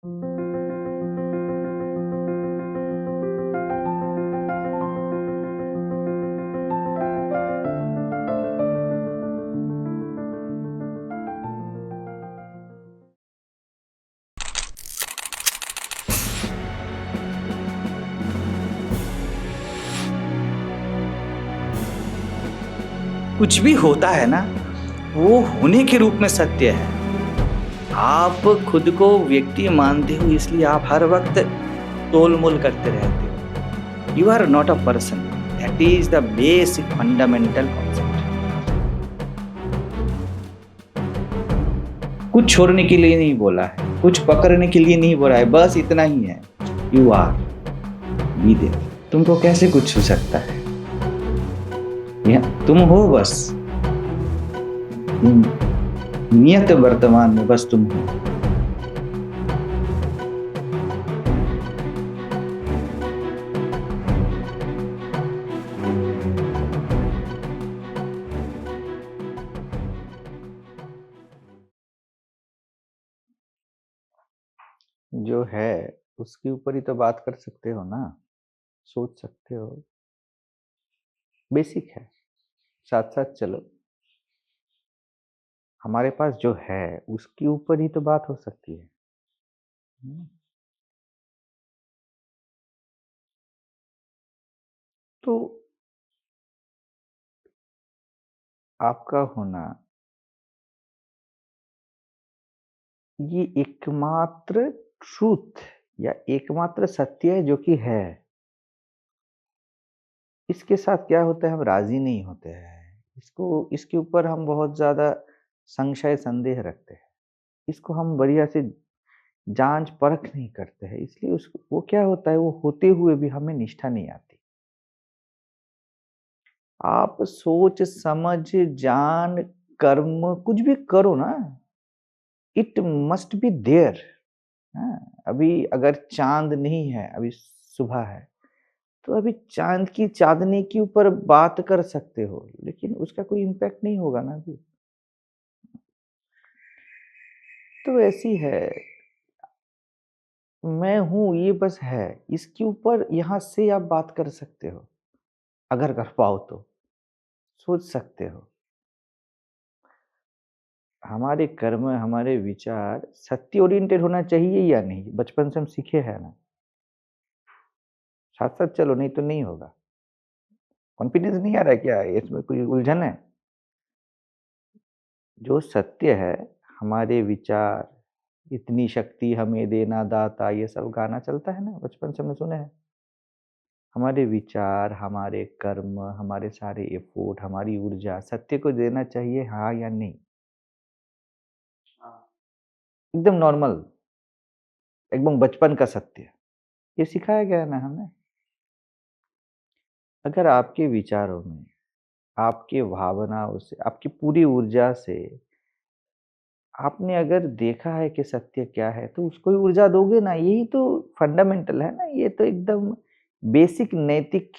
कुछ भी होता है ना, वो होने के रूप में सत्य है। आप खुद को व्यक्ति मानते हो, इसलिए आप हर वक्त तोल-मोल करते रहते हो। You are not a person. That is the basic fundamental concept. कुछ छोड़ने के लिए नहीं बोला है, कुछ पकड़ने के लिए नहीं बोला है, बस इतना ही है। You are, be there. तुमको कैसे कुछ छू सकता है? तुम हो बस। नियत वर्तमान में बस तुम हो। जो है उसके ऊपर ही तो बात कर सकते हो ना, सोच सकते हो। बेसिक है, साथ साथ चलो। हमारे पास जो है उसके ऊपर ही तो बात हो सकती है। तो आपका होना ये एकमात्र ट्रूथ या एकमात्र सत्य है जो कि है। इसके साथ क्या होता है, हम राजी नहीं होते हैं। इसके ऊपर हम बहुत ज़्यादा संशय संदेह रखते हैं। इसको हम बढ़िया से जाँच परख नहीं करते हैं। इसलिए उसको वो क्या होता है, वो होते हुए भी हमें निष्ठा नहीं आती। आप सोच, समझ, जान, कर्म कुछ भी करो ना, इट मस्ट बी देयर। हाँ, अभी अगर चाँद नहीं है, अभी सुबह है, तो अभी चाँद की चाँदनी के ऊपर बात कर सकते हो, लेकिन उसका कोई इम्पैक्ट नहीं होगा ना अभी। तो ऐसी है, मैं हूँ ये बस है, इसके ऊपर यहाँ से आप बात कर सकते हो, अगर कर पाओ तो, सोच सकते हो। हमारे कर्म, हमारे विचार सत्य ओरिएंटेड होना चाहिए या नहीं? बचपन से हम सीखे हैं ना। साथ-साथ चलो, नहीं तो नहीं होगा। कॉन्फिडेंस नहीं आ रहा है क्या? इसमें कोई उलझन है? जो सत्य है, हमारे विचार, इतनी शक्ति हमें देना दाता, ये सब गाना चलता है ना, बचपन से हमने सुने हैं। हमारे विचार, हमारे कर्म, हमारे सारे एफर्ट, हमारी ऊर्जा सत्य को देना चाहिए, हाँ या नहीं? एकदम नॉर्मल, एकदम बचपन का सत्य। ये सिखाया गया है ना हमें। अगर आपके विचारों में, आपकी भावनाओं से, आपकी पूरी ऊर्जा से आपने अगर देखा है कि सत्य क्या है, तो उसको ही ऊर्जा दोगे ना। यही तो फंडामेंटल है ना, ये तो एकदम बेसिक नैतिक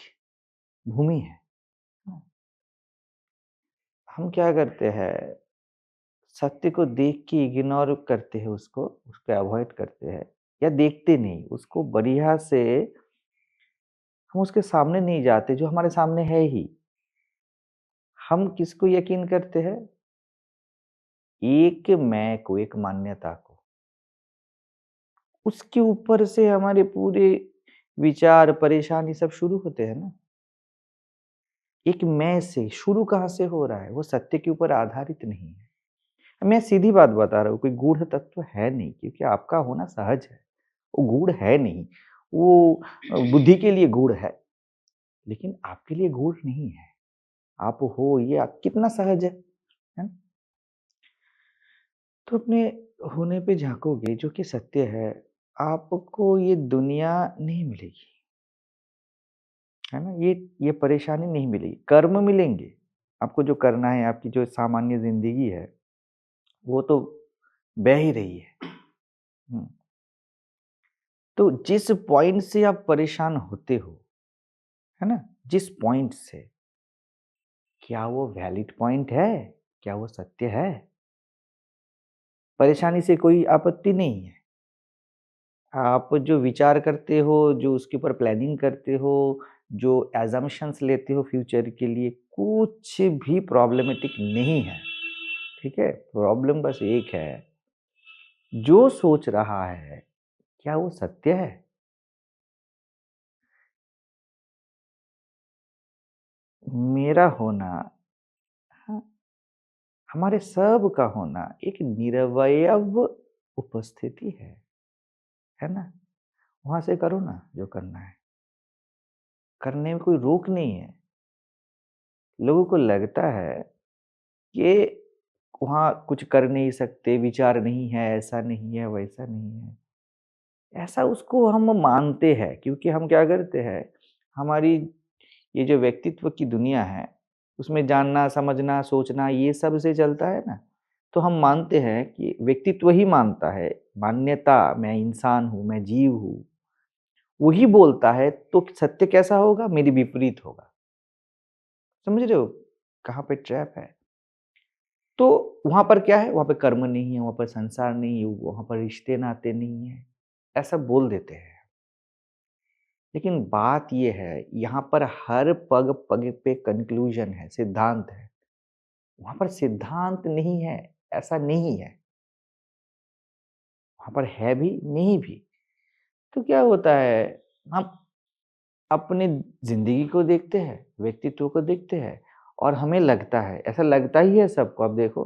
भूमि है। हम क्या करते हैं, सत्य को देख के इग्नोर करते हैं, उसको अवॉइड करते हैं या देखते नहीं, उसको बढ़िया से हम उसके सामने नहीं जाते जो हमारे सामने है ही। हम किसको यकीन करते हैं? एक मैं को, एक मान्यता को। उसके ऊपर से हमारे पूरे विचार, परेशानी सब शुरू होते हैं ना। एक मैं से शुरू कहाँ से हो रहा है? वो सत्य के ऊपर आधारित नहीं है। मैं सीधी बात बता रहा हूँ, कोई गूढ़ तत्व है नहीं, क्योंकि आपका होना सहज है। वो गूढ़ है नहीं, वो बुद्धि के लिए गूढ़ है, लेकिन आपके लिए गूढ़ नहीं है। आप हो, ये कितना सहज है ना? तो अपने होने पे झाँकोगे जो कि सत्य है, आपको ये दुनिया नहीं मिलेगी, है ना? ये परेशानी नहीं मिलेगी, कर्म मिलेंगे। आपको जो करना है, आपकी जो सामान्य ज़िंदगी है, वो तो बह ही रही है। हुँ। तो जिस पॉइंट से आप परेशान होते हो, है ना? जिस पॉइंट से, क्या वो वैलिड पॉइंट है? क्या वो सत्य है? परेशानी से कोई आपत्ति नहीं है। आप जो विचार करते हो, जो उसके ऊपर प्लानिंग करते हो, जो असम्पशन्स लेते हो फ्यूचर के लिए, कुछ भी प्रॉब्लमैटिक नहीं है, ठीक है? प्रॉब्लम बस एक है, जो सोच रहा है, क्या वो सत्य है? मेरा होना, हाँ, हमारे सब का होना एक निरवयव उपस्थिति है ना? वहाँ से करो ना जो करना है, करने में कोई रोक नहीं है। लोगों को लगता है कि वहाँ कुछ कर नहीं सकते, विचार नहीं है, ऐसा नहीं है, वैसा नहीं है। ऐसा उसको हम मानते हैं क्योंकि हम क्या करते हैं, हमारी ये जो व्यक्तित्व की दुनिया है, उसमें जानना, समझना, सोचना ये सब से चलता है ना, तो हम मानते हैं कि व्यक्तित्व ही मानता है, मान्यता मैं इंसान हूँ, मैं जीव हूँ, वही बोलता है तो सत्य कैसा होगा? मेरी विपरीत होगा। समझ रहे हो? कहाँ पे ट्रैप है? तो वहाँ पर क्या है? वहाँ पे कर्म नहीं है, वहाँ पर संसार नहीं है, वहाँ पर रिश्ते-नाते नहीं है, ऐसा बोल देते हैं। लेकिन बात ये है, यहाँ पर हर पग-पग पे कन्क्लूज़न है, सिद्धांत है। वहाँ पर सिद्धांत नहीं है, ऐसा नहीं है। वहाँ पर है भी, नहीं भी। तो क्या होता है, हम अपनी ज़िंदगी को देखते हैं, व्यक्तित्व को देखते हैं और हमें लगता है, ऐसा लगता ही है सबको। अब देखो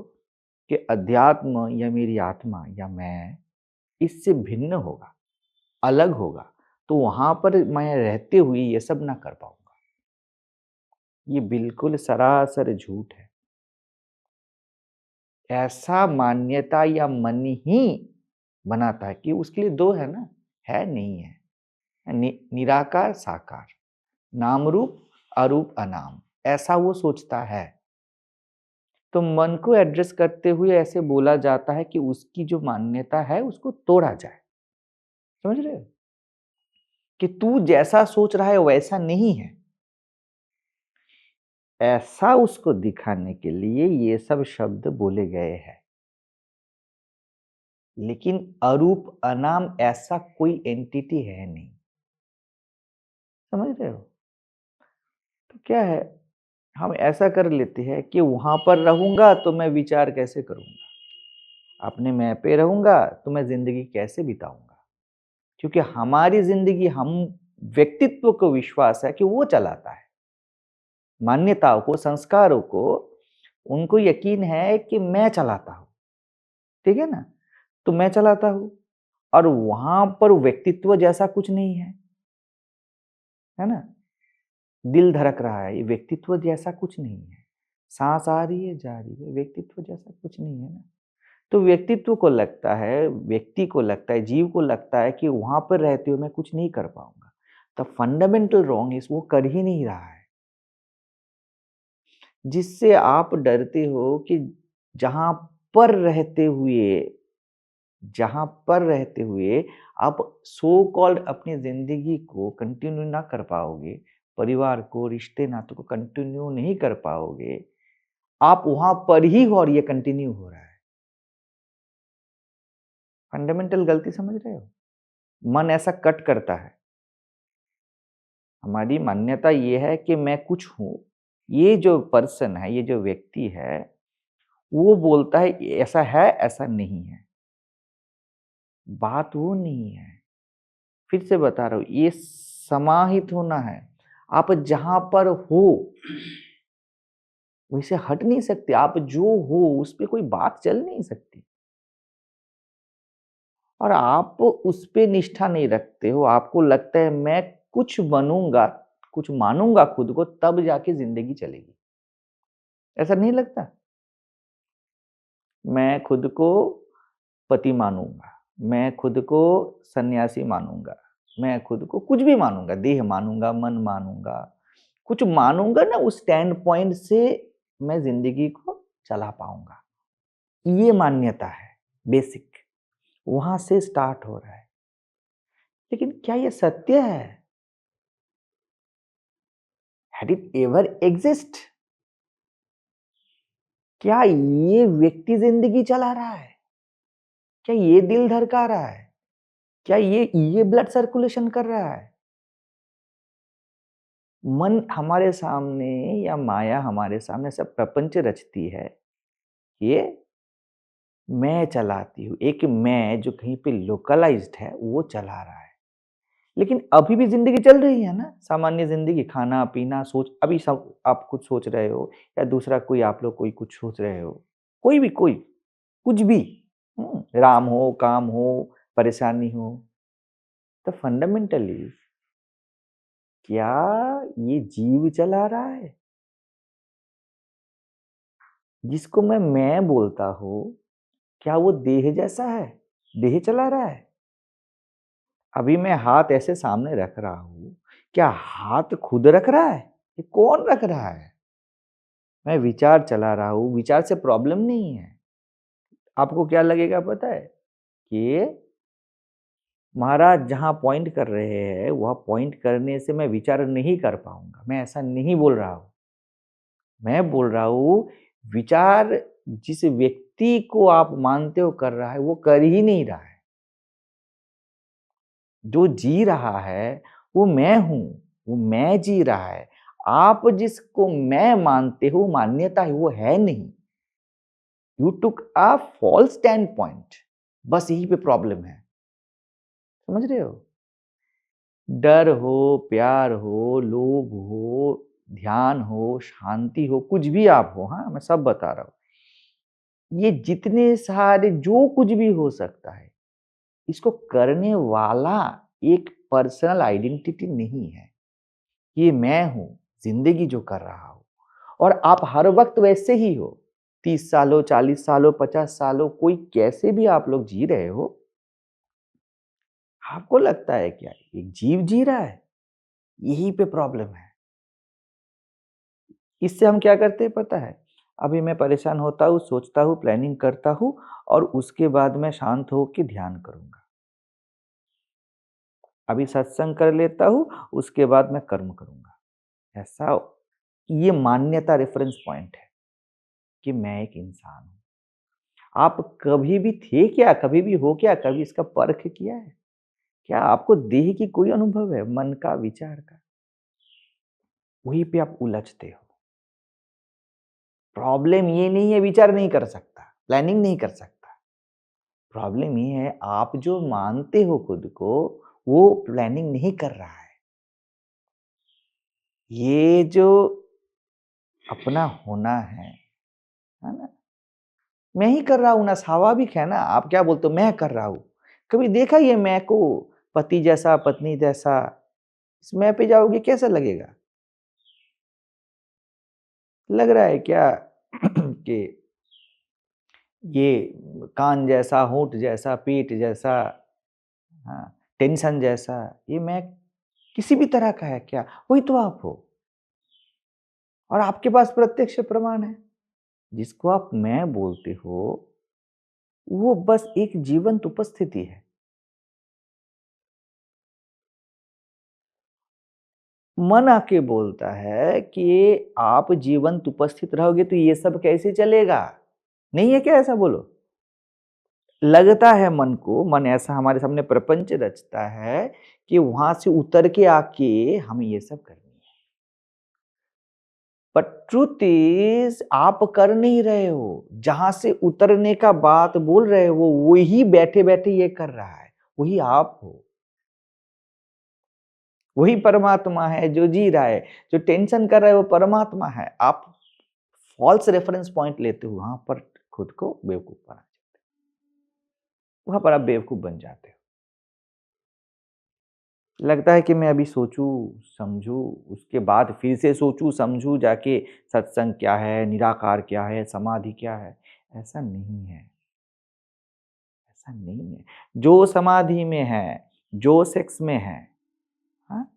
कि अध्यात्म या मेरी आत्मा या मैं इससे भिन्न होगा, अलग होगा, तो वहाँ पर मैं रहते हुए ये सब ना कर पाऊँगा। ये बिल्कुल सरासर झूठ है। ऐसा मान्यता या मन ही बनाता है कि उसके लिए 2 है ना, है, नहीं है। निराकार, साकार, नाम रूप, अरूप, अनाम, ऐसा वो सोचता है। तो मन को एड्रेस करते हुए ऐसे बोला जाता है कि उसकी जो मान्यता है उसको तोड़ा जाए। समझ रहे हो? कि तू जैसा सोच रहा है वैसा नहीं है। ऐसा उसको दिखाने के लिए ये सब शब्द बोले गए हैं। लेकिन अरूप, अनाम ऐसा कोई एंटिटी है नहीं। समझ रहे हो? तो क्या है, हम ऐसा कर लेते हैं कि वहाँ पर रहूँगा तो मैं विचार कैसे करूँगा? अपने मैं पे रहूँगा तो मैं ज़िंदगी कैसे बिताऊँगा? क्योंकि हमारी ज़िंदगी हम व्यक्तित्व को विश्वास है कि वो चलाता है। मान्यताओं को, संस्कारों को, उनको यकीन है कि मैं चलाता हूँ। ठीक है ना? तो मैं चलाता हूँ और वहाँ पर व्यक्तित्व जैसा कुछ नहीं है ना? दिल धड़क रहा है, ये व्यक्तित्व जैसा कुछ नहीं है। साँस आ रही है, जा रही है, व्यक्तित्व जैसा कुछ नहीं है ना। तो व्यक्तित्व को लगता है, व्यक्ति को लगता है, जीव को लगता है कि वहाँ पर रहते हुए मैं कुछ नहीं कर पाऊँगा। द फंडामेंटल रॉन्ग इज़ वो कर ही नहीं रहा है। जिससे आप डरते हो कि जहाँ पर रहते हुए जहाँ पर रहते हुए आप सो कॉल्ड अपनी ज़िंदगी को कंटिन्यू ना कर पाओगे, परिवार को, रिश्ते-नातों को कंटिन्यू नहीं कर पाओगे, आप वहाँ पर ही हो और ये कंटिन्यू हो रहा है। फंडामेंटल गलती समझ रहे हो? मन ऐसा कट करता है। हमारी मान्यता ये है कि मैं कुछ हूँ। ये जो पर्सन है, ये जो व्यक्ति है, वो बोलता है ऐसा नहीं है। बात वो नहीं है। फिर से बता रहा हूँ, ये समाहित होना है। आप जहाँ पर हो, वैसे हट नहीं सकते। आप जो हो, उस पे कोई बात चल नहीं सकती और आप उस पे निष्ठा नहीं रखते हो। आपको लगता है मैं कुछ बनूँगा, कुछ मानूँगा खुद को तब जाके ज़िंदगी चलेगी। ऐसा नहीं लगता? मैं खुद को पति मानूँगा, मैं खुद को सन्यासी मानूँगा, मैं खुद को कुछ भी मानूँगा, देह मानूँगा, मन मानूँगा। कुछ मानूँगा ना उस स्टैंड पॉइंट से मैं ज़िंदगी को चला पाऊँगा। ये मान्यता है बेसिक, वहाँ से स्टार्ट हो रहा है। लेकिन क्या ये सत्य है? Had it ever exist? क्या ये व्यक्ति ज़िंदगी चला रहा है? क्या ये दिल धड़का रहा है? क्या ये ब्लड सर्कुलेशन कर रहा है? मन हमारे सामने या माया हमारे सामने सब प्रपंच रचती है, ये मैं चलाती हूँ। एक मैं जो कहीं पे लोकलाइज़्ड है, वो चला रहा है। लेकिन अभी भी ज़िंदगी चल रही है ना, सामान्य ज़िंदगी, खाना-पीना, सोच अभी सब आप कुछ सोच रहे हो या दूसरा कोई आप लोग कोई कुछ सोच रहे हो। कोई भी कोई, कुछ भी, राम हो, काम हो, परेशानी हो। तो फंडामेंटली क्या ये जीव चला रहा है? जिसको मैं बोलता हूँ, क्या वो देह जैसा है? देह चला रहा है? अभी मैं हाथ ऐसे सामने रख रहा हूँ, क्या हाथ खुद रख रहा है? ये कौन रख रहा है? मैं विचार चला रहा हूँ, विचार से प्रॉब्लम नहीं है। आपको क्या लगेगा पता है? कि महाराज जहाँ पॉइंट कर रहे हैं, वह पॉइंट करने से मैं विचार नहीं कर पाऊँगा। मैं ऐसा नहीं बोल रहा हूँ। मैं बोल रहा हूँ, विचार जिस व्यक्ति को आप मानते हो कर रहा है, वो कर ही नहीं रहा है। जो जी रहा है, वो मैं हूँ, वो मैं जी रहा है। आप जिसको मैं मानते हो, मान्यता है, वो है नहीं। You took a false stand point. बस यहीं पे प्रॉब्लम है। समझ रहे हो? डर हो, प्यार हो, लोभ हो, ध्यान हो, शांति हो, कुछ भी आप हो, हाँ, मैं सब बता रहा हूँ। ये जितने सारे जो कुछ भी हो सकता है, इसको करने वाला एक पर्सनल आइडेंटिटी नहीं है। ये मैं हूँ, ज़िंदगी जो कर रहा हूँ और आप हर वक़्त वैसे ही हो। 30 साल हो, 40 साल हो, 50 साल हो, कोई कैसे भी आप लोग जी रहे हो, आपको लगता है क्या एक जीव जी रहा है? यहीं पे प्रॉब्लम है। इससे हम क्या करते हैं पता है? अभी मैं परेशान होता हूँ, सोचता हूँ, प्लानिंग करता हूँ और उसके बाद मैं शांत होके ध्यान करूँगा। अभी सत्संग कर लेता हूँ, उसके बाद मैं कर्म करूँगा। ऐसा ये मान्यता रेफ़रेंस पॉइंट है कि मैं एक इंसान हूँ। आप कभी भी थे क्या? कभी भी हो क्या? कभी इसका परख किया है? क्या आपको देह की कोई अनुभव है, मन का, विचार का? वहीं पे आप उलझते हो। प्रॉब्लम ये नहीं है विचार नहीं कर सकता, प्लानिंग नहीं कर सकता। प्रॉब्लम ये है आप जो मानते हो खुद को, वो प्लानिंग नहीं कर रहा है। ये जो अपना होना है ना? मैं ही कर रहा हूँ ना, स्वाभाविक है ना। आप क्या बोलते हो मैं कर रहा हूँ। कभी देखा ये मैं को पति जैसा, पत्नी जैसा, इस मैं पे जाओगे कैसा लगेगा? लग रहा है क्या कि ये कान जैसा, होंठ जैसा, पीठ जैसा, हाँ, टेंशन जैसा, ये मैं किसी भी तरह का है क्या? वही तो आप हो और आपके पास प्रत्यक्ष प्रमाण है। जिसको आप मैं बोलते हो, वो बस एक जीवंत उपस्थिति है। मन आके बोलता है कि आप जीवंत उपस्थित रहोगे तो ये सब कैसे चलेगा? नहीं है क्या ऐसा बोलो? लगता है मन को, मन ऐसा हमारे सामने प्रपंच रचता है कि वहाँ से उतर के आके हमें ये सब करनी है। बट ट्रुथ इज़ आप कर नहीं रहे हो। जहाँ से उतरने का बात बोल रहे हो, वही बैठे-बैठे ये कर रहा है। वही आप हो। वही परमात्मा है जो जी रहा है। जो टेंशन कर रहा है वो परमात्मा है। आप फ़ॉल्स रेफरेंस पॉइंट लेते हो, वहाँ पर खुद को बेवकूफ़ बना वहाँ पर आप बेवकूफ़ बन जाते हो। लगता है कि मैं अभी सोचूँ, समझूँ, उसके बाद फिर से सोचूँ, समझूँ जाके सत्संग क्या है, निराकार क्या है, समाधि क्या है? ऐसा नहीं है, ऐसा नहीं है। जो समाधि में है, जो सेक्स में है, हाँ?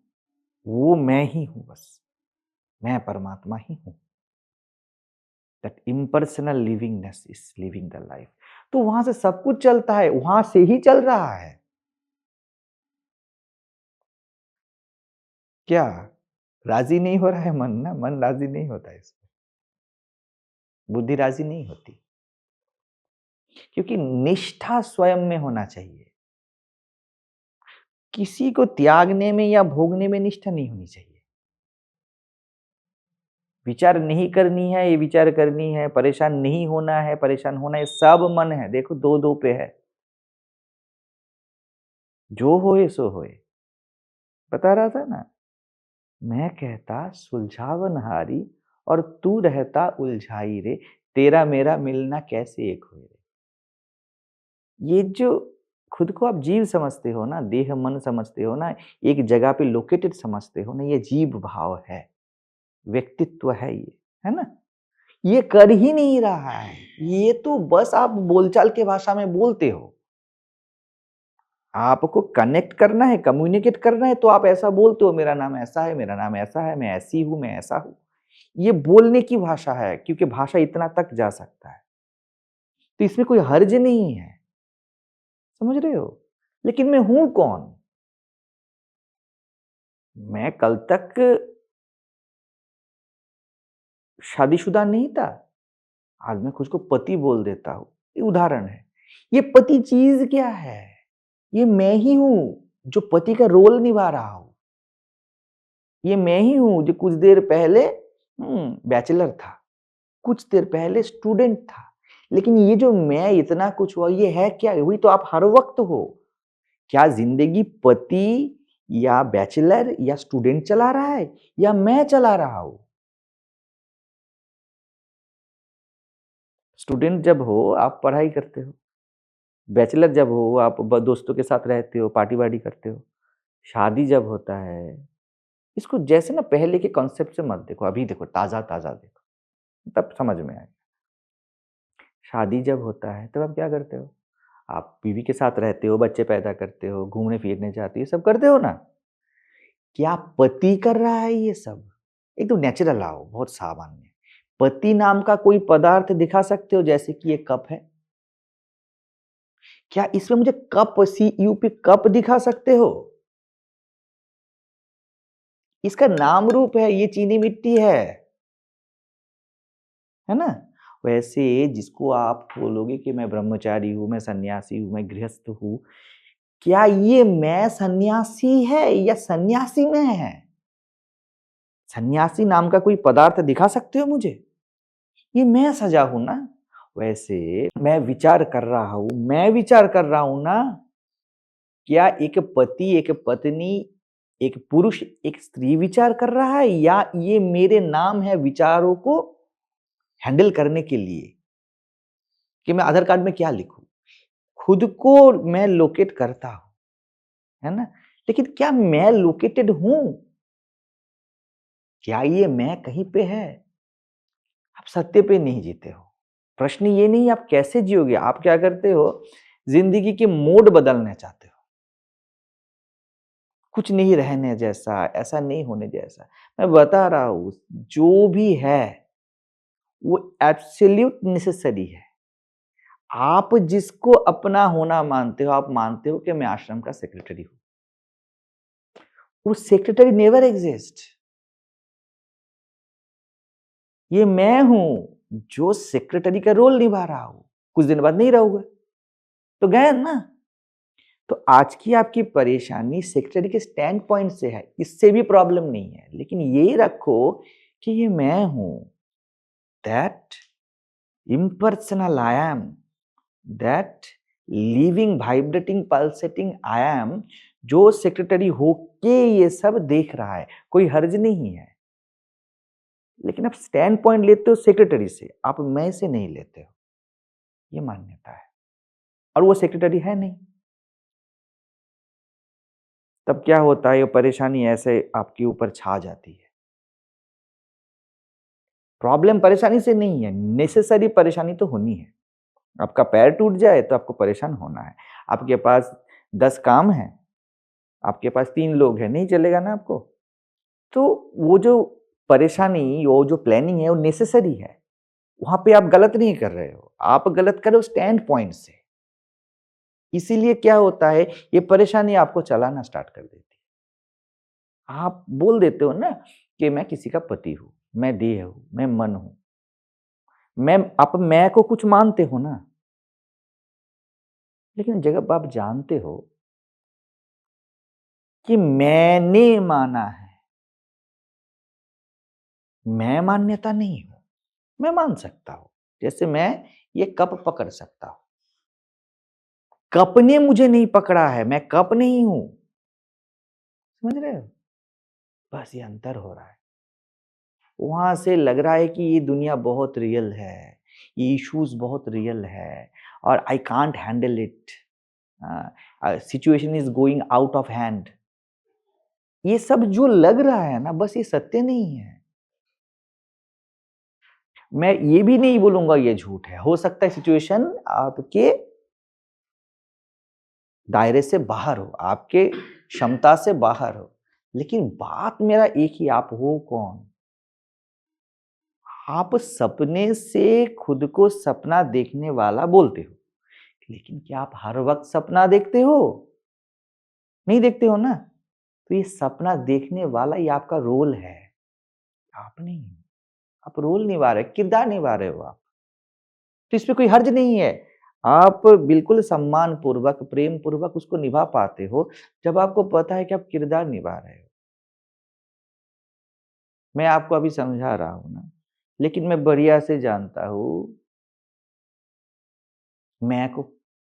वो मैं ही हूँ बस। मैं परमात्मा ही हूँ। That impersonal livingness is living the life. तो वहाँ से सब कुछ चलता है, वहाँ से ही चल रहा है। क्या? राज़ी नहीं हो रहा है मन ना, मन राज़ी नहीं होता है इसमें। बुद्धि राज़ी नहीं होती। क्योंकि निष्ठा स्वयं में होना चाहिए। किसी को त्यागने में या भोगने में निष्ठा नहीं होनी चाहिए। विचार नहीं करनी है, ये विचार करनी है, परेशान नहीं होना है, परेशान होना है, सब मन है। देखो 2-2 पे है। जो होए सो होए। बता रहा था ना, मैं कहता सुलझावनहारी और तू रहता उलझाई रे, तेरा मेरा मिलना कैसे एक हुए रे। ये जो खुद को आप जीव समझते हो ना, देह मन समझते हो ना, एक जगह पे लोकेटेड समझते हो ना, ये जीव भाव है, व्यक्तित्व है ये, है ना? ये कर ही नहीं रहा है। ये तो बस आप बोलचाल के भाषा में बोलते हो। आपको कनेक्ट करना है, कम्युनिकेट करना है तो आप ऐसा बोलते हो, मेरा नाम ऐसा है, मेरा नाम ऐसा है, मैं ऐसी हूँ, मैं ऐसा हूँ। ये बोलने की भाषा है क्योंकि भाषा इतना तक जा सकता है। तो इसमें कोई हर्ज नहीं है। समझ रहे हो? लेकिन मैं हूँ कौन? मैं कल तक शादीशुदा नहीं था। आज मैं खुद को पति बोल देता हूँ। ये उदाहरण है। ये पति चीज़ क्या है? ये मैं ही हूँ, जो पति का रोल निभा रहा हूँ। ये मैं ही हूँ जो कुछ देर पहले बैचलर था, कुछ देर पहले स्टूडेंट था। लेकिन ये जो मैं इतना कुछ हुआ, ये है क्या? वही तो आप हर वक़्त हो। क्या ज़िंदगी पति या बैचलर या स्टूडेंट चला रहा है या मैं चला रहा हूँ? स्टूडेंट जब हो, आप पढ़ाई करते हो। बैचलर जब हो, आप दोस्तों के साथ रहते हो, पार्टी-वार्टी करते हो। शादी जब होता है, इसको जैसे ना पहले के कॉन्सेप्ट से मत देखो, अभी देखो ताज़ा-ताज़ा देखो, तब समझ में आएगा। शादी जब होता है, तब आप क्या करते हो? आप बीवी के साथ रहते हो, बच्चे पैदा करते हो, घूमने-फिरने जाते हो, ये सब करते हो ना? क्या पति कर रहा है ये सब? एकदम नेचुरल आओ, बहुत सामान्य। पति नाम का कोई पदार्थ दिखा सकते हो जैसे कि ये कप है? क्या इसमें मुझे कप CUP कप दिखा सकते हो? इसका नाम रूप है, ये चीनी मिट्टी है ना? वैसे जिसको आप बोलोगे कि मैं ब्रह्मचारी हूँ, मैं सन्यासी हूँ, मैं गृहस्थ हूँ, क्या ये मैं सन्यासी है या सन्यासी में है? सन्यासी नाम का कोई पदार्थ दिखा सकते हो मुझे? ये मैं सजा हूं ना। वैसे मैं विचार कर रहा हूं ना। क्या एक पति, एक पत्नी, एक पुरुष, एक स्त्री विचार कर रहा है या ये मेरे नाम है विचारों को हैंडल करने के लिए कि मैं आधार कार्ड में क्या लिखूं? खुद को मैं लोकेट करता हूं, है ना? लेकिन क्या मैं लोकेटेड हूं? क्या ये मैं कहीं पे है? आप सत्य पे नहीं जीते हो। प्रश्न ये नहीं आप कैसे जियोगे, आप क्या करते हो, जिंदगी के मोड बदलना चाहते हो। कुछ नहीं रहने जैसा, ऐसा नहीं होने जैसा। मैं बता रहा हूँ, जो भी है वो एब्सोल्यूट नेसेसरी है। आप जिसको अपना होना मानते हो, आप मानते हो कि मैं आश्रम का सेक्रेटरी हूँ। वो सेक्रेटरी नेवर एग्जिस्ट। ये मैं हूँ जो सेक्रेटरी का रोल निभा रहा हूँ। कुछ दिन बाद नहीं रहूँगा, तो गए ना। तो आज की आपकी परेशानी सेक्रेटरी के स्टैंड पॉइंट से है, इससे भी प्रॉब्लम नहीं है। लेकिन ये रखो कि ये मैं हूँ, that impersonal I am, that living, vibrating, pulsating I am, जो सेक्रेटरी होके ये सब देख रहा है, कोई हर्ज नहीं है। लेकिन आप स्टैंड पॉइंट लेते हो सेक्रेटरी से, आप मैं से नहीं लेते हो। ये मान्यता है और वो सेक्रेटरी है नहीं। तब क्या होता है, ये परेशानी ऐसे आपके ऊपर छा जाती है। प्रॉब्लम परेशानी से नहीं है, नेसेसरी परेशानी तो होनी है। आपका पैर टूट जाए तो आपको परेशान होना है। आपके पास 10 काम हैं, आपके पास 3 लोग हैं, नहीं चलेगा ना आपको। तो वो जो परेशानी, वो जो प्लानिंग है वो नेसेसरी है। वहाँ पे आप गलत नहीं कर रहे हो, आप गलत कर रहे हो स्टैंड पॉइंट से। इसीलिए क्या होता है, ये परेशानी आपको चलाना स्टार्ट कर देती है। आप बोल देते हो ना कि मैं किसी का पति हूँ, मैं देह हूँ, मैं मन हूँ। आप मैं को कुछ मानते हो ना, लेकिन जब आप जानते हो कि मैंने माना है। मैं मान्यता नहीं हूं। मैं मान सकता हूं, जैसे मैं ये कप पकड़ सकता हूं। कप ने मुझे नहीं पकड़ा है, मैं कप नहीं हूं। समझ रहे हो? बस ये अंतर हो रहा है। वहां से लग रहा है कि ये दुनिया बहुत रियल है, ये इश्यूज बहुत रियल है और I can't handle it, situation is going out of hand. ये सब जो लग रहा है ना, बस ये सत्य नहीं है। मैं ये भी नहीं बोलूंगा ये झूठ है। हो सकता है सिचुएशन आपके दायरे से बाहर हो, आपके क्षमता से बाहर हो, लेकिन बात मेरा एक ही, आप हो कौन? आप सपने से खुद को सपना देखने वाला बोलते हो, लेकिन क्या आप हर वक्त सपना देखते हो? नहीं देखते हो ना। तो ये सपना देखने वाला ये आपका रोल है, आप नहीं हो। आप रोल निभा रहे, किरदार निभा रहे हो आप। तो इसमें कोई हर्ज नहीं है। आप बिल्कुल सम्मान पूर्वक, प्रेम पूर्वक उसको निभा पाते हो, जब आपको पता है कि आप किरदार निभा रहे हो। मैं आपको अभी समझा रहा हूँ ना, लेकिन मैं बढ़िया से जानता हूँ, मैं को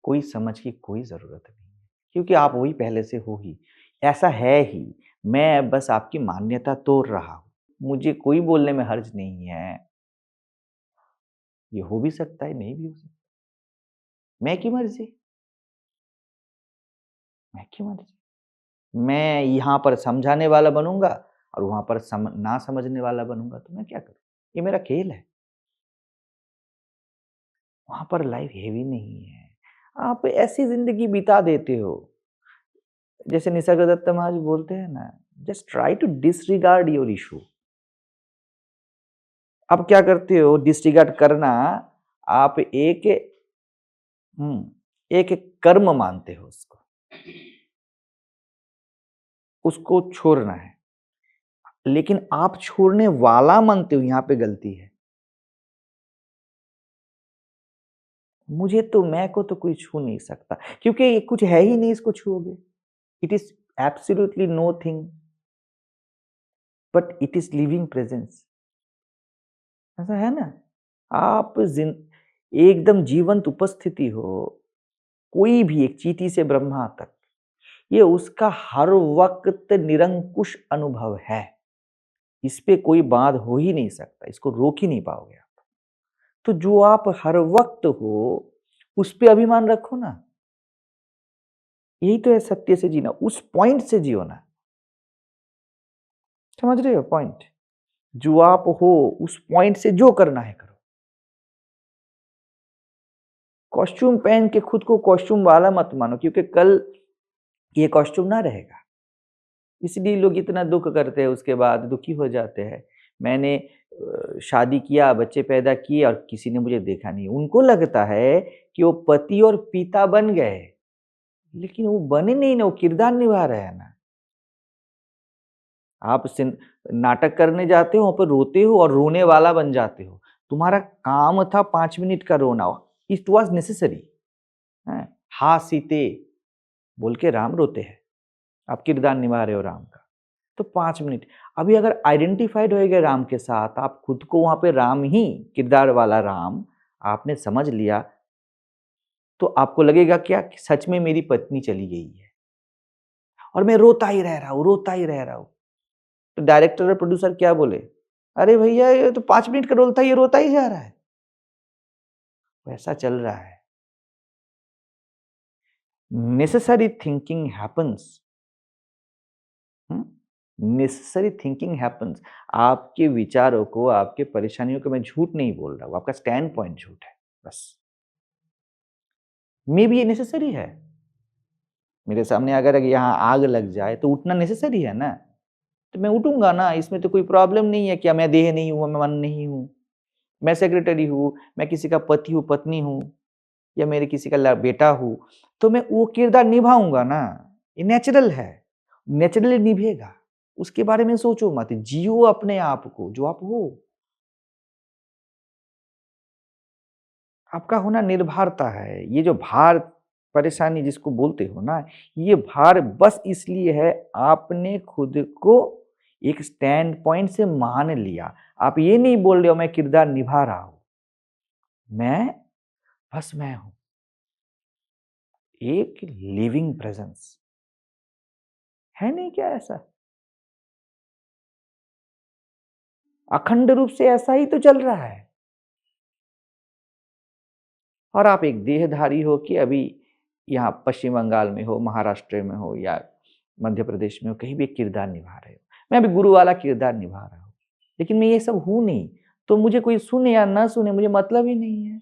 कोई समझ की कोई ज़रूरत नहीं है, क्योंकि आप वही पहले से हो ही, ऐसा है ही। मैं बस आपकी मान्यता तोड़ रहा हूँ। मुझे कोई बोलने में हर्ज नहीं है, ये हो भी सकता है, नहीं भी हो सकता। मैं की मर्ज़ी, मैं की मर्ज़ी। मैं यहाँ पर समझाने वाला बनूँगा और वहाँ पर ना समझने वाला बनूँगा, तो मैं क्या करूँ? ये मेरा खेल है। वहाँ पर लाइफ़ हेवी नहीं है। आप ऐसी ज़िंदगी बिता देते हो, जैसे निसर्गदत्त महाराज बोलते हैं ना, just try to disregard your issue. आप क्या करते हो डिसरिगार्ड करना, आप एक कर्म मानते हो उसको, उसको छोड़ना है। लेकिन आप छोड़ने वाला मानते हो, यहाँ पे गलती है। मुझे तो, मैं को तो कोई छू नहीं सकता, क्योंकि ये कुछ है ही नहीं इसको छूओगे। It is absolutely nothing, but it is living presence. ऐसा है ना? आप जिन एकदम जीवंत उपस्थिति हो, कोई भी एक चींटी से ब्रह्मा तक, ये उसका हर वक़्त निरंकुश अनुभव है। इस पे कोई बात हो ही नहीं सकता, इसको रोक ही नहीं पाओगे आप। तो जो आप हर वक़्त हो, उस पे अभिमान रखो ना। यही तो है सत्य से जीना, उस पॉइंट से जियो ना। समझ रहे हो पॉइंट? जो आप हो, उस पॉइंट से जो करना है करो। कॉस्ट्यूम पहन के खुद को कॉस्ट्यूम वाला मत मानो, क्योंकि कल ये कॉस्ट्यूम ना रहेगा। इसलिए लोग इतना दुःख करते हैं, उसके बाद दुखी हो जाते हैं। मैंने शादी किया, बच्चे पैदा किए और किसी ने मुझे देखा नहीं। उनको लगता है कि वो पति और पिता बन गए, लेकिन वो बने नहीं ना, वो किरदार निभा रहे हैं ना। आप नाटक करने जाते हो, वहाँ पर रोते हो और रोने वाला बन जाते हो। तुम्हारा काम था 5 मिनट का रोना, इट वाज़ नेसेसरी। हैं, हा सीते बोल के राम रोते हैं। आप किरदार निभा रहे हो राम का। तो 5 मिनट, अभी अगर आइडेंटिफाइड हो गए राम के साथ, आप खुद को वहाँ पे राम ही, किरदार वाला राम आपने समझ लिया, तो आपको लगेगा क्या कि सच में मेरी पत्नी चली गई है और मैं रोता ही रह रहा हूँ, रोता ही रह रहा हूँ। तो डायरेक्टर और प्रोड्यूसर क्या बोले? अरे भैया ये तो 5 मिनट का रोल था, ये रोता ही जा रहा है। वैसा चल रहा है। Necessary thinking happens. Necessary thinking happens. आपके विचारों को, आपके परेशानियों को मैं झूठ नहीं बोल रहा हूँ, आपका स्टैंड पॉइंट झूठ है, बस। मे बी ये नेसेसरी है। मेरे सामने अगर यहाँ आग लग जाए तो उठना नेसेसरी है ना, तो मैं उठूँगा ना, इसमें तो कोई प्रॉब्लम नहीं है। क्या मैं देह नहीं हूँ, मैं मन नहीं हूँ, मैं सेक्रेटरी हूँ, मैं किसी का पति हूँ, पत्नी हूँ या मेरे किसी का बेटा हूँ, तो मैं वो किरदार निभाऊँगा ना, ये नेचुरल है, नेचुरली निभेगा। उसके बारे में सोचो मत, जियो अपने आप को जो आप हो। आपका होना निर्भरता है, ये जो भार परेशानी जिसको बोलते हो ना, ये भार बस इसलिए है आपने खुद को एक स्टैंड पॉइंट से मान लिया। आप ये नहीं बोल रहे हो मैं किरदार निभा रहा हूँ। मैं बस मैं हूँ। एक लिविंग प्रेजेंस। है नहीं क्या ऐसा? अखंड रूप से ऐसा ही तो चल रहा है। और आप एक देहधारी हो कि अभी यहाँ पश्चिम बंगाल में हो, महाराष्ट्र में हो या मध्य प्रदेश में हो, कहीं भी एक किरदार निभा रहे हो। मैं अभी गुरु वाला किरदार निभा रहा हूँ, लेकिन मैं ये सब हूँ नहीं, तो मुझे कोई सुने या ना सुने मुझे मतलब ही नहीं है।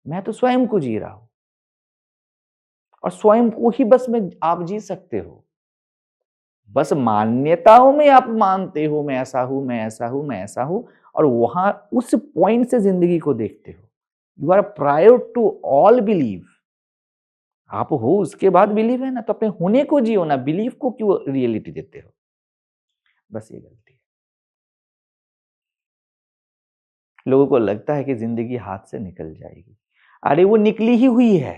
मैं तो स्वयं को जी रहा हूँ और स्वयं को ही बस में आप जी सकते हो। बस मान्यताओं में आप मानते हो मैं ऐसा हूँ, मैं ऐसा हूँ, मैं ऐसा हूँ, और वहां उस पॉइंट से जिंदगी को देखते हो। You are prior to all believe. आप हो उसके बाद बिलीव है ना, तो अपने होने को जियो ना, बिलीव को क्यों रियलिटी देते हो? बस ये गलती है। लोगों को लगता है कि जिंदगी हाथ से निकल जाएगी। अरे वो निकली ही हुई है,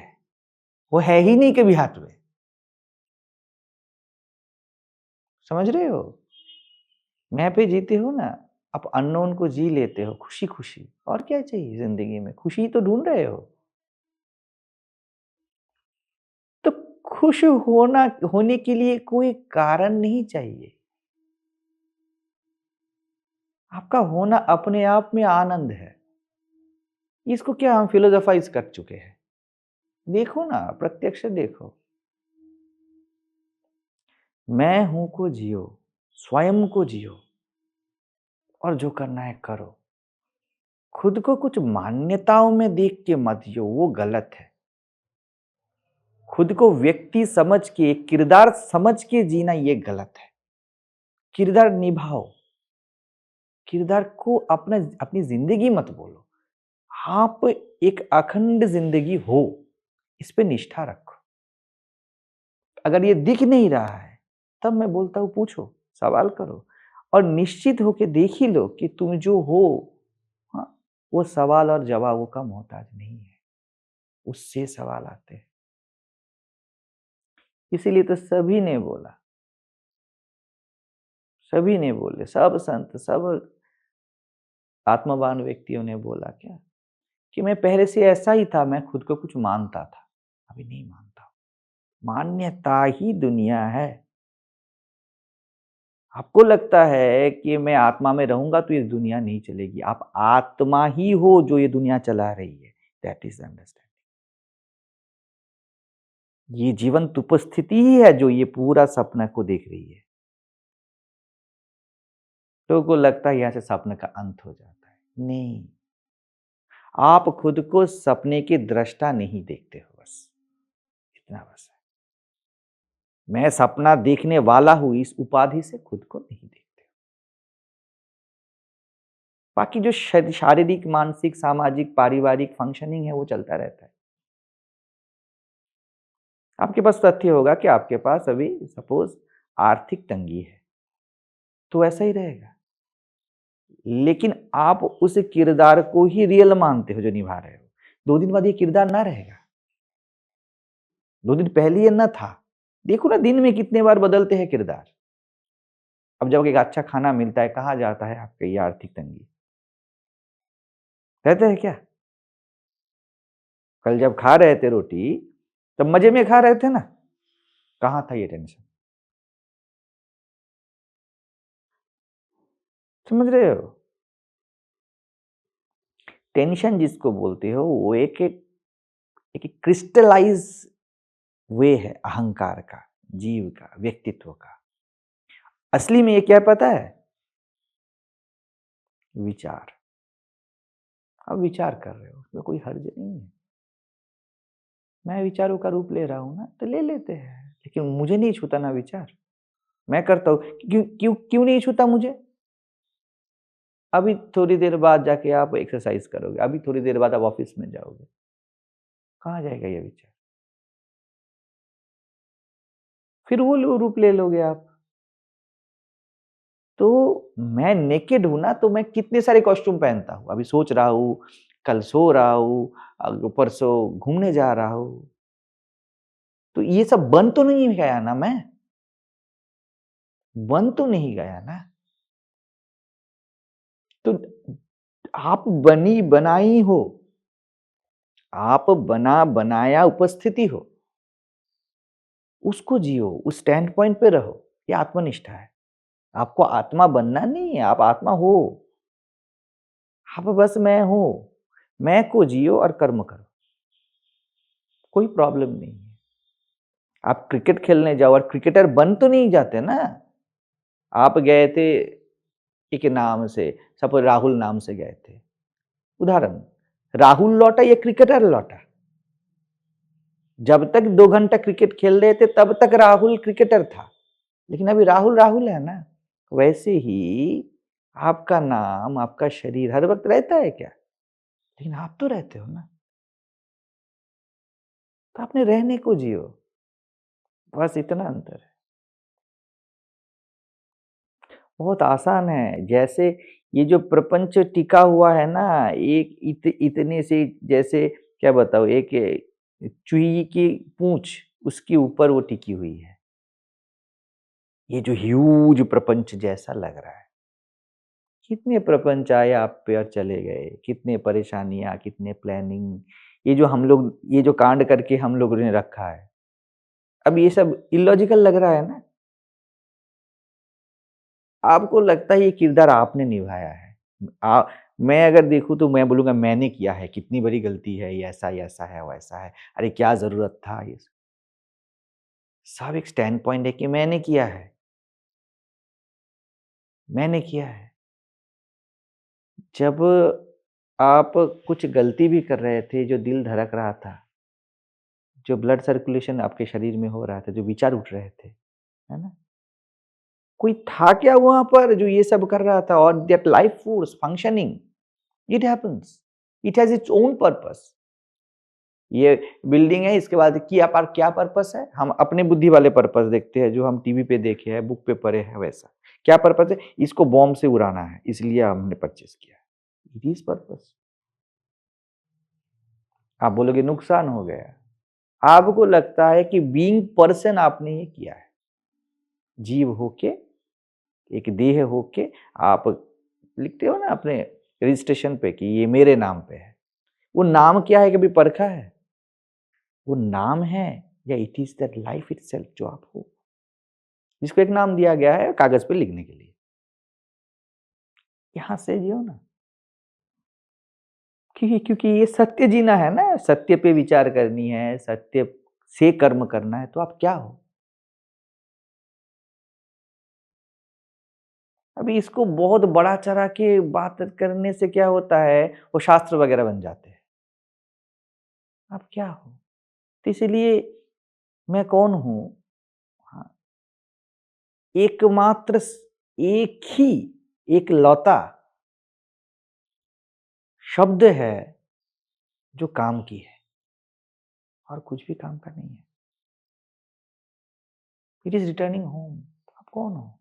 वो है ही नहीं कभी हाथ में। समझ रहे हो? मैं पे जीते हो ना, आप अननोन को जी लेते हो खुशी खुशी। और क्या चाहिए जिंदगी में? खुशी तो ढूंढ रहे हो। तो खुश होना होने के लिए कोई कारण नहीं चाहिए। आपका होना अपने आप में आनंद है। इसको क्या हम फिलोसोफाइज कर चुके हैं? देखो ना, प्रत्यक्ष देखो। मैं हूं को जियो, स्वयं को जियो, और जो करना है करो। खुद को कुछ मान्यताओं में देख के मत जियो, वो गलत है। खुद को व्यक्ति समझ के, किरदार समझ के जीना ये गलत है। किरदार निभाओ। किरदार को अपना अपनी जिंदगी मत बोलो। आप एक अखंड जिंदगी हो, इस पे निष्ठा रखो। अगर ये दिख नहीं रहा है, तब मैं बोलता हूं पूछो, सवाल करो, और निश्चित होके देख ही लो कि तुम जो हो, हाँ, वो सवाल और जवाबों का मोहताज नहीं है। उससे सवाल आते हैं। इसीलिए तो सभी ने बोला, सभी ने बोले, सब संत, सब आत्मवान व्यक्तियों ने बोला क्या, कि मैं पहले से ऐसा ही था, मैं खुद को कुछ मानता था, अभी नहीं मानता। मान्यता ही दुनिया है। आपको लगता है कि मैं आत्मा में रहूंगा तो ये दुनिया नहीं चलेगी। आप आत्मा ही हो जो ये दुनिया चला रही है। That is understanding. ये जीवंत उपस्थिति ही है जो ये पूरा सपना को देख रही है। लोगों को लगता है यहां से सपने का अंत हो जाता है। नहीं, आप खुद को सपने के दृष्टा नहीं देखते हो, बस इतना बस है। मैं सपना देखने वाला हूं, इस उपाधि से खुद को नहीं देखते। बाकी जो शारीरिक, मानसिक, सामाजिक, पारिवारिक फंक्शनिंग है वो चलता रहता है। आपके पास तथ्य होगा कि आपके पास अभी सपोज आर्थिक तंगी है, तो ऐसा ही रहेगा। लेकिन आप उस किरदार को ही रियल मानते हो जो निभा रहे हो। 2 दिन बाद ये किरदार ना रहेगा। 2 दिन पहले ये ना था। देखो ना, दिन में कितने बार बदलते हैं किरदार। अब जब एक अच्छा खाना मिलता है, कहाँ जाता है आपका ये आर्थिक तंगी? रहता है क्या? कल जब खा रहे थे रोटी, तब मजे में खा रहे थे ना, कहाँ था ये टेंशन? समझ रहे हो? टेंशन जिसको बोलते हो वो एक क्रिस्टलाइज वे है अहंकार का, जीव का, व्यक्तित्व का। असली में ये क्या पता है? विचार। आप विचार कर रहे हो, उसमें कोई हर्ज नहीं है। मैं विचारों का रूप ले रहा हूं ना, तो ले लेते हैं, लेकिन मुझे नहीं छूता ना विचार। मैं करता हूं, क्यों क्यों क्यों नहीं छूता मुझे? अभी थोड़ी देर बाद जाके आप एक्सरसाइज करोगे, अभी थोड़ी देर बाद आप ऑफिस में जाओगे, कहाँ जाएगा ये विचार? फिर वो रूप ले लोगे आप। तो मैं नेकेड हूं ना, तो मैं कितने सारे कॉस्ट्यूम पहनता हूं। अभी सोच रहा हूं, कल सो रहा हूं, परसों घूमने जा रहा हूं। तो ये सब बन तो नहीं गया ना मैं? बन तो नहीं गया ना? तो आप बनी बनाई हो, आप बना बनाया उपस्थिति हो, उसको जियो, उस स्टैंड पॉइंट पे रहो, ये आत्मनिष्ठा है। आपको आत्मा बनना नहीं है, आप आत्मा हो। आप बस मैं हूँ, मैं को जियो और कर्म करो, कोई प्रॉब्लम नहीं है। आप क्रिकेट खेलने जाओ और क्रिकेटर बन तो नहीं जाते ना। आप गए थे एक नाम से, सपोज राहुल नाम से गए थे, उदाहरण, राहुल लौटा या क्रिकेटर लौटा? जब तक 2 घंटा क्रिकेट खेल रहे थे तब तक राहुल क्रिकेटर था, लेकिन अभी राहुल राहुल है ना। वैसे ही आपका नाम, आपका शरीर हर वक्त रहता है क्या? लेकिन आप तो रहते हो ना, तो आपने रहने को जियो, बस इतना अंतर है। बहुत आसान है, जैसे ये जो प्रपंच टिका हुआ है ना, एक इतने से, जैसे क्या बताऊँ, एक चूही की पूँछ, उसके ऊपर वो टिकी हुई है। ये जो ह्यूज प्रपंच जैसा लग रहा है। कितने प्रपंच आए आप पे और चले गए, कितने परेशानियाँ, कितने प्लानिंग, ये जो हम लोग, ये जो कांड करके हम लोगों ने रखा है। अब ये सब इलॉजिकल लग रहा है ना? आपको लगता है ये किरदार आपने निभाया है। आ मैं अगर देखूँ तो मैं बोलूँगा मैंने किया है, कितनी बड़ी गलती है, ये ऐसा है, वैसा है। अरे क्या ज़रूरत था ये सब? सब एक स्टैंड पॉइंट है कि मैंने किया है, मैंने किया है। जब आप कुछ गलती भी कर रहे थे, जो दिल धड़क रहा था, जो ब्लड सर्कुलेशन आपके शरीर में हो रहा था, जो विचार उठ रहे थे, है ना? कोई था क्या वहाँ पर जो ये सब कर रहा था, और that life force functioning, it happens, it has its own purpose. ये बिल्डिंग है, इसके बाद क्या पर्पस है? हम अपने बुद्धि वाले पर्पस देखते हैं, जो हम टीवी पे देखे हैं, बुक पे पढ़े हैं, वैसा। क्या पर्पस है? इसको बॉम्ब से उड़ाना है, इसलिए हमने परचेज़ किया है। It is purpose. आप बोलोगे नुकसान हो गया। आपको लगता है कि बीइंग पर्सन आपने ये किया है। जीव होके, एक देह होके आप लिखते हो ना अपने रजिस्ट्रेशन पे कि ये मेरे नाम पे है। वो नाम क्या है, कभी परखा है? वो नाम है, या it is that life itself जो आप हो? जिसको एक नाम दिया गया है कागज़ पे लिखने के लिए। यहाँ से जियो ना। क्योंकि ये सत्य जीना है ना, सत्य पे विचार करनी है, सत्य से कर्म करना है, तो आप क्या हो? अभी इसको बहुत बढ़ा-चढ़ा के बात करने से क्या होता है, वो शास्त्र वगैरह बन जाते हैं। आप क्या हो? तो इसीलिए मैं कौन हूँ? हाँ, एकमात्र एक ही एकलौता शब्द है जो काम की है, और कुछ भी काम का नहीं है। It is returning home. आप कौन हो?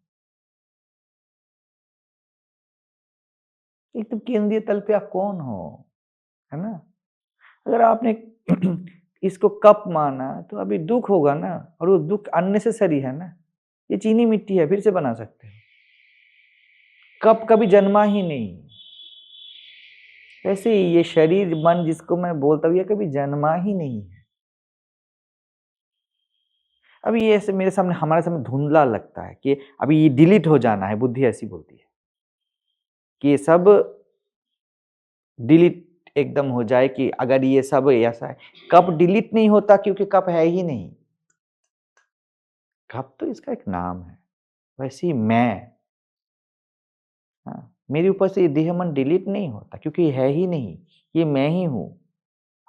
एकदम केंद्रीय तल पे आप कौन हो? है ना? अगर आपने इसको कप माना तो अभी दुःख होगा ना, और वो दुःख अननेसेसरी है ना। ये चीनी मिट्टी है, फिर से बना सकते हैं। कप कभी जन्मा ही नहीं। वैसे ही ये शरीर मन जिसको मैं बोलता हूँ, ये कभी जन्मा ही नहीं है। अभी ये ऐसे मेरे सामने, हमारे सामने धुंधला लगता है कि अभी ये डिलीट हो जाना है, बुद्धि ऐसी बोलती है कि ये सब डिलीट एकदम हो जाए, कि अगर ये सब ऐसा है। कप डिलीट नहीं होता क्योंकि कप है ही नहीं। कप तो इसका एक नाम है। वैसे ही मैं, हाँ, मेरे ऊपर से ये देह मन डिलीट नहीं होता क्योंकि ये है ही नहीं, ये मैं ही हूँ।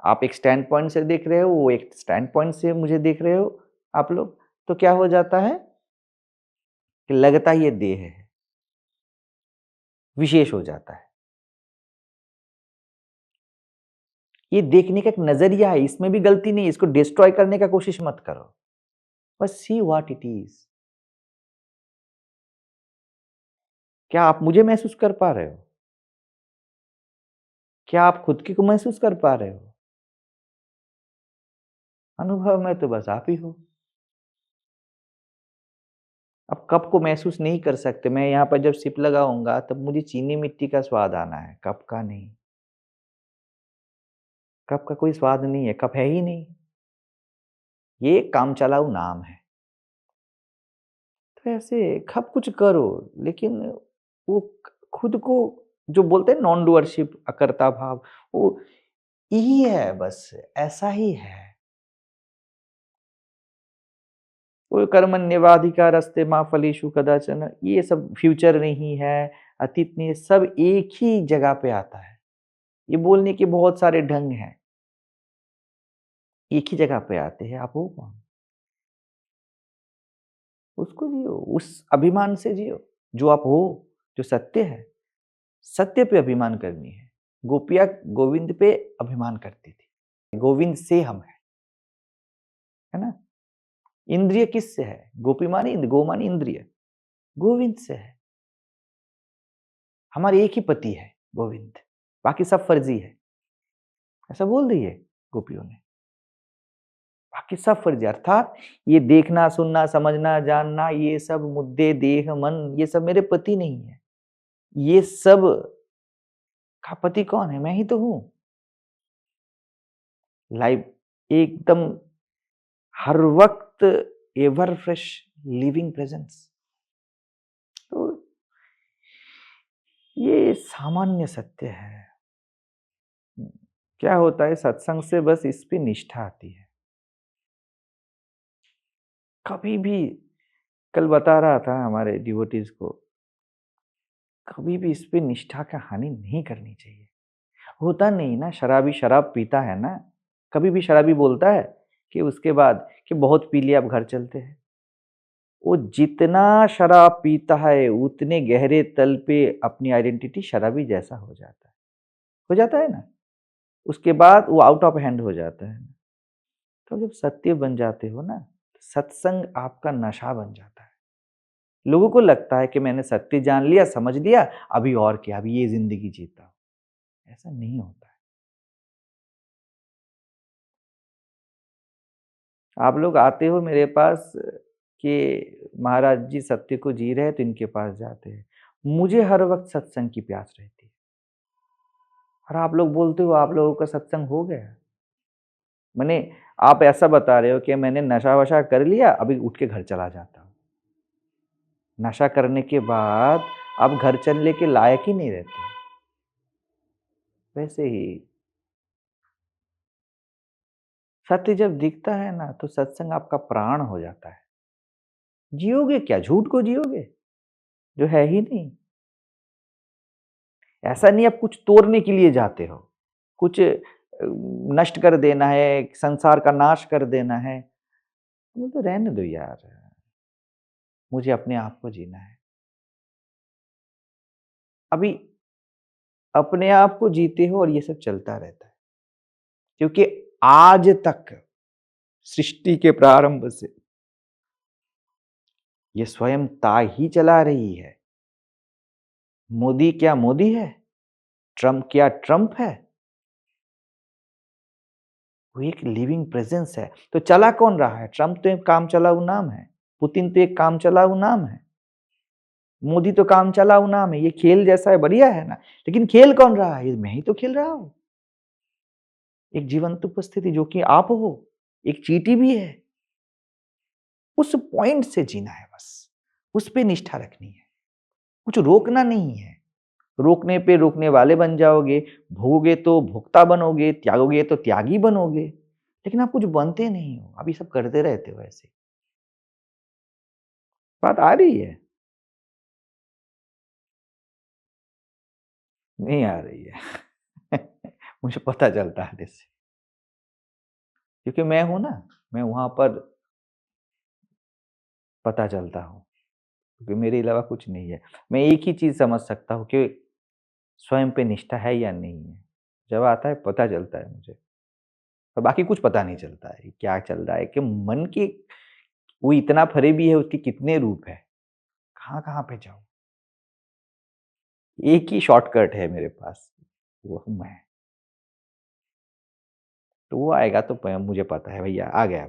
आप एक स्टैंड पॉइंट से देख रहे हो, वो एक स्टैंड पॉइंट से मुझे देख रहे हो आप लोग, तो क्या हो जाता है कि लगता ही ये देह है, विशेष हो जाता है। ये देखने का एक नज़रिया है, इसमें भी गलती नहीं है, इसको डिस्ट्रॉय करने का कोशिश मत करो। बस सी व्हाट इट इज़। क्या आप मुझे महसूस कर पा रहे हो? क्या आप खुद को महसूस कर पा रहे हो? अनुभव में तो बस आप ही हो। अब कप को महसूस नहीं कर सकते। मैं यहाँ पर जब सिप लगाऊँगा तब मुझे चीनी मिट्टी का स्वाद आना है, कप का नहीं। कप का कोई स्वाद नहीं है, कप है ही नहीं। ये कामचलाऊ नाम है। तो ऐसे सब कुछ करो, लेकिन वो खुद को जो बोलते हैं नॉन डूअरशिप, अकर्ता भाव, वो यही है बस, ऐसा ही है। वो कर्मण्येवाधिकारस्ते मा फलेषु कदाचन, ये सब फ्यूचर नहीं है, अतीत नहीं है, सब एक ही जगह पे आता है। ये बोलने के बहुत सारे ढंग हैं, एक ही जगह पे आते हैं। आप हो कौन? उसको जियो, उस अभिमान से जियो, जो आप हो, जो सत्य है। सत्य पे अभिमान करनी है। गोपियाँ गोविंद पे अभिमान करती थी। गोविंद से हम है ना? इंद्रिय किससे है? गोपी माने गो माने इंद्रिय, गोविंद से है। हमारे एक ही पति है गोविंद, बाकी सब फर्जी है। ऐसा बोल दी है गोपियों ने। बाकी सब फर्जी, अर्थात ये देखना, सुनना, समझना, जानना, ये सब मुद्दे, देह, मन, ये सब मेरे पति नहीं है। ये सब का पति कौन है? मैं ही तो हूँ। लाइव एकदम हर वक़्त एवर फ्रेश लिविंग प्रेजेंस। तो ये सामान्य सत्य है। क्या होता है सत्संग से, बस इस पे निष्ठा आती है। कभी भी, कल बता रहा था हमारे डिवोटीज को, कभी भी इस पे निष्ठा का हानि नहीं करनी चाहिए। होता नहीं ना, शराबी शराब पीता है ना, कभी भी शराबी बोलता है कि उसके बाद कि बहुत पी लिया अब घर चलते हैं। वो जितना शराब पीता है उतने गहरे तल पे अपनी आइडेंटिटी शराबी जैसा हो जाता है ना। उसके बाद वो आउट ऑफ हैंड हो जाता है। तो जब सत्य बन जाते हो ना, सत्संग आपका नशा बन जाता है। लोगों को लगता है कि मैंने सत्य जान लिया, समझ लिया, अभी और क्या, अभी ये जिंदगी जीता हूं। ऐसा नहीं होता है। आप लोग आते हो मेरे पास कि महाराज जी सत्य को जी रहे हैं तो इनके पास जाते हैं। मुझे हर वक्त सत्संग की प्यास रहती है। और आप लोग बोलते हो आप लोगों का सत्संग हो गया। मैंने, आप ऐसा बता रहे हो कि मैंने नशा वशा कर लिया, अभी उठ के घर चला जाता हूँ। नशा करने के बाद आप घर चलने के लायक ही नहीं रहते। वैसे ही सत्य जब दिखता है ना तो सत्संग आपका प्राण हो जाता है। जियोगे क्या? झूठ को जियोगे जो है ही नहीं। ऐसा नहीं आप कुछ तोड़ने के लिए जाते हो, कुछ नष्ट कर देना है, संसार का नाश कर देना है। वो तो रहने दो यार, मुझे अपने आप को जीना है। अभी अपने आप को जीते हो और ये सब चलता रहता है। क्योंकि आज तक सृष्टि के प्रारंभ से ये स्वयं ता ही चला रही है। मोदी क्या मोदी है? ट्रम्प क्या ट्रम्प है? वो एक लिविंग प्रेजेंस है। तो चला कौन रहा है? ट्रम्प तो एक काम चलाऊ नाम है, पुतिन तो एक काम चलाऊ नाम है, मोदी तो काम चलाऊ नाम है। ये खेल जैसा है, बढ़िया है ना, लेकिन खेल कौन रहा है? ये मैं ही तो खेल रहा हूं। एक जीवंत उपस्थिति जो कि आप हो, एक चींटी भी है। उस पॉइंट से जीना है बस, उस पे निष्ठा रखनी है, कुछ रोकना नहीं है। रोकने पे रोकने वाले बन जाओगे, भोगोगे तो भोक्ता बनोगे, त्यागोगे तो त्यागी बनोगे, लेकिन आप कुछ बनते नहीं हो। अभी सब करते रहते हो ऐसे। बात आ रही है? नहीं आ रही है। मुझे पता चलता है इससे, क्योंकि मैं हूं ना, मैं वहां पर पता चलता हूं, क्योंकि मेरे अलावा कुछ नहीं है। मैं एक ही चीज समझ सकता हूँ कि स्वयं पे निष्ठा है या नहीं है। जब आता है पता चलता है मुझे, और बाकी कुछ पता नहीं चलता है क्या चल रहा है, कि मन की वो इतना फरेबी है, उसके कितने रूप है, कहाँ कहाँ पे जाऊं। एक ही शॉर्टकट है मेरे पास, वो हूं मैं। तो वो आएगा तो मुझे पता है भैया आ गया,